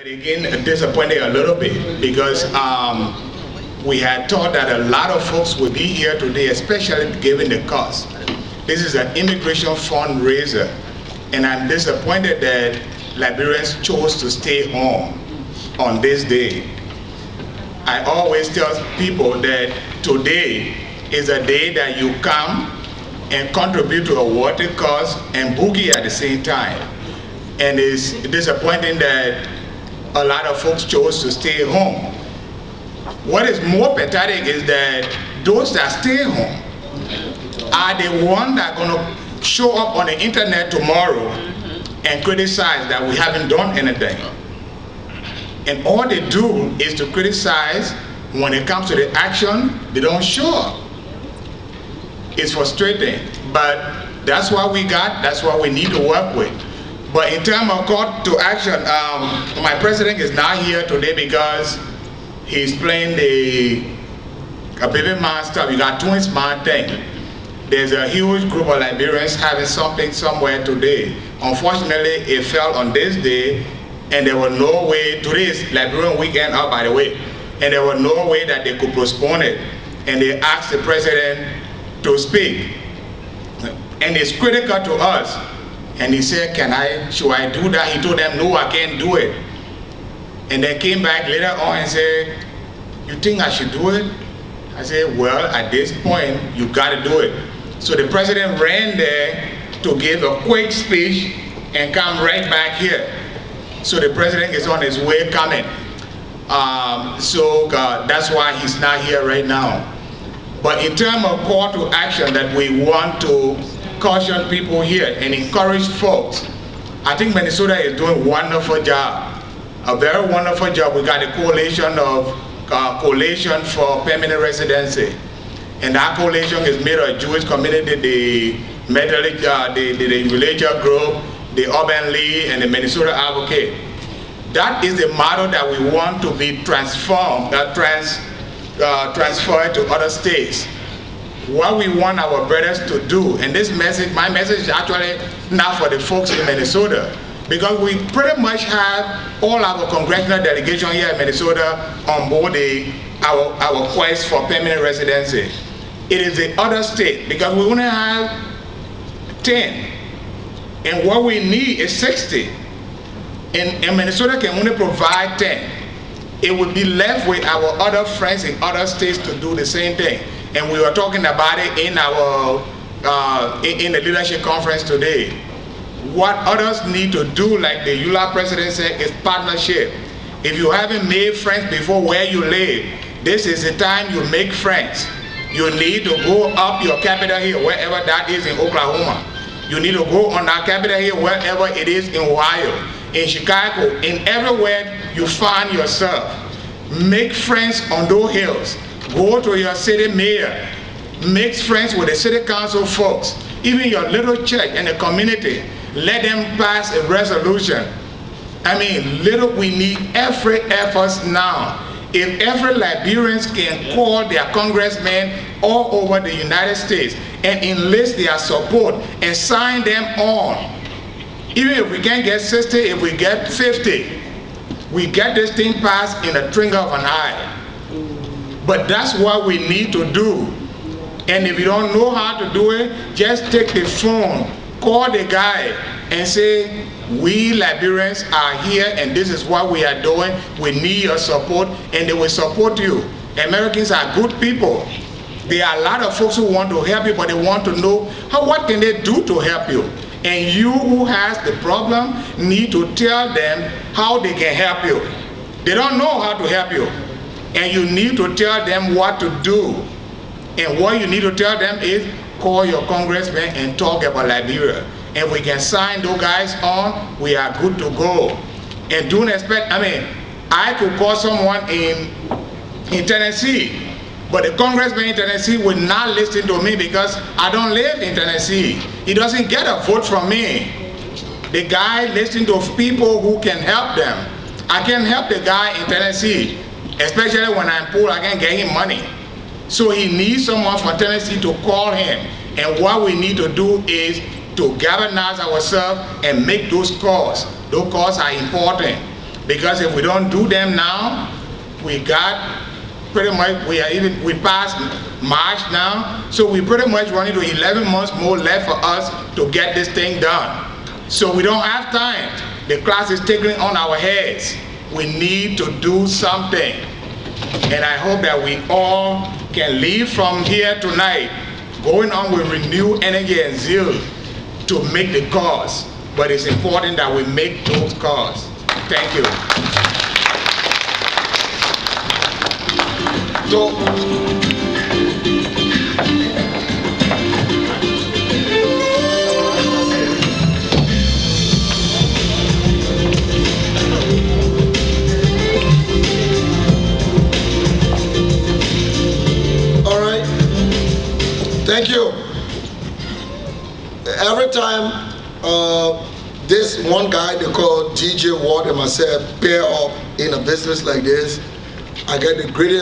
Again, disappointed a little bit because we had thought that a lot of folks would be here today, especially given the cost. This is an immigration fundraiser, and I'm disappointed that Liberians chose to stay home on this day. I always tell people that today is a day that you come and contribute to a worthy cause and boogie at the same time. And it's disappointing that a lot of folks chose to stay home. What is more pathetic is that those that stay home are the ones that are going to show up on the internet tomorrow and criticize that we haven't done anything. And all they do is to criticize. When it comes to the action, they don't show up. It's frustrating, but that's what we got, that's what we need to work with. But in terms of call to action, my president is not here today because he's playing a baby man stuff. You got twins man thing. There's a huge group of Liberians having something somewhere today. Unfortunately, it fell on this day, and there was no way. Today is Liberian weekend, by the way, and there was no way that they could postpone it. And they asked the president to speak, and it's critical to us. And he said, should I do that? He told them, no, I can't do it. And then came back later on and said, you think I should do it? I said, well, at this point, you gotta do it. So the president ran there to give a quick speech and come right back here. So the president is on his way coming. That's why he's not here right now. But in terms of call to action that we want to caution people here and encourage folks, I think Minnesota is doing a wonderful job, a very wonderful job. We got a coalition for permanent residency, and that coalition is made of Jewish community, the religious group, the Urban League, and the Minnesota Advocate. That is the model that we want to be transferred to other states. What we want our brothers to do, and this message, my message is actually not for the folks in Minnesota, because we pretty much have all our congressional delegation here in Minnesota on board our quest for permanent residency. It is the other state, because we only have 10, and what we need is 60. And Minnesota can only provide 10. It would be left with our other friends in other states to do the same thing. And we were talking about it in the leadership conference today. What others need to do, like the ULA president said, is partnership. If you haven't made friends before where you live, this is the time you make friends. You need to go up your Capitol Hill, wherever that is in Oklahoma. You need to go on our Capitol Hill, wherever it is in Ohio, in Chicago, in everywhere you find yourself. Make friends on those hills. Go to your city mayor. Make friends with the city council folks. Even your little church and the community. Let them pass a resolution. I mean, we need every effort now. If every Liberians can call their congressmen all over the United States and enlist their support and sign them on, even if we can't get 60, if we get 50, we get this thing passed in a twinkle of an eye. But that's what we need to do. And if you don't know how to do it, just take the phone, call the guy and say, we Liberians are here and this is what we are doing. We need your support, and they will support you. Americans are good people. There are a lot of folks who want to help you, but they want to know what can they do to help you. And you who has the problem need to tell them how they can help you. They don't know how to help you. And you need to tell them what to do. And what you need to tell them is call your congressman and talk about Liberia. And we can sign those guys on, we are good to go. And don't expect, I could call someone in Tennessee, but the congressman in Tennessee would not listen to me because I don't live in Tennessee. He doesn't get a vote from me. The guy listens to people who can help them. I can help the guy in Tennessee, especially when I'm poor, I can get him money. So he needs someone from Tennessee to call him. And what we need to do is to galvanize ourselves and make those calls. Those calls are important. Because if we don't do them now, we got pretty much, we passed March now, so we pretty much running to 11 months more left for us to get this thing done. So we don't have time. The class is taking on our heads. We need to do something. And I hope that we all can leave from here tonight going on with renewed energy and zeal to make the cause. But it's important that we make those calls. Thank you. So, all right. Thank you. Every time this one guy they call DJ Ward and myself pair up in a business like this, I get the greatest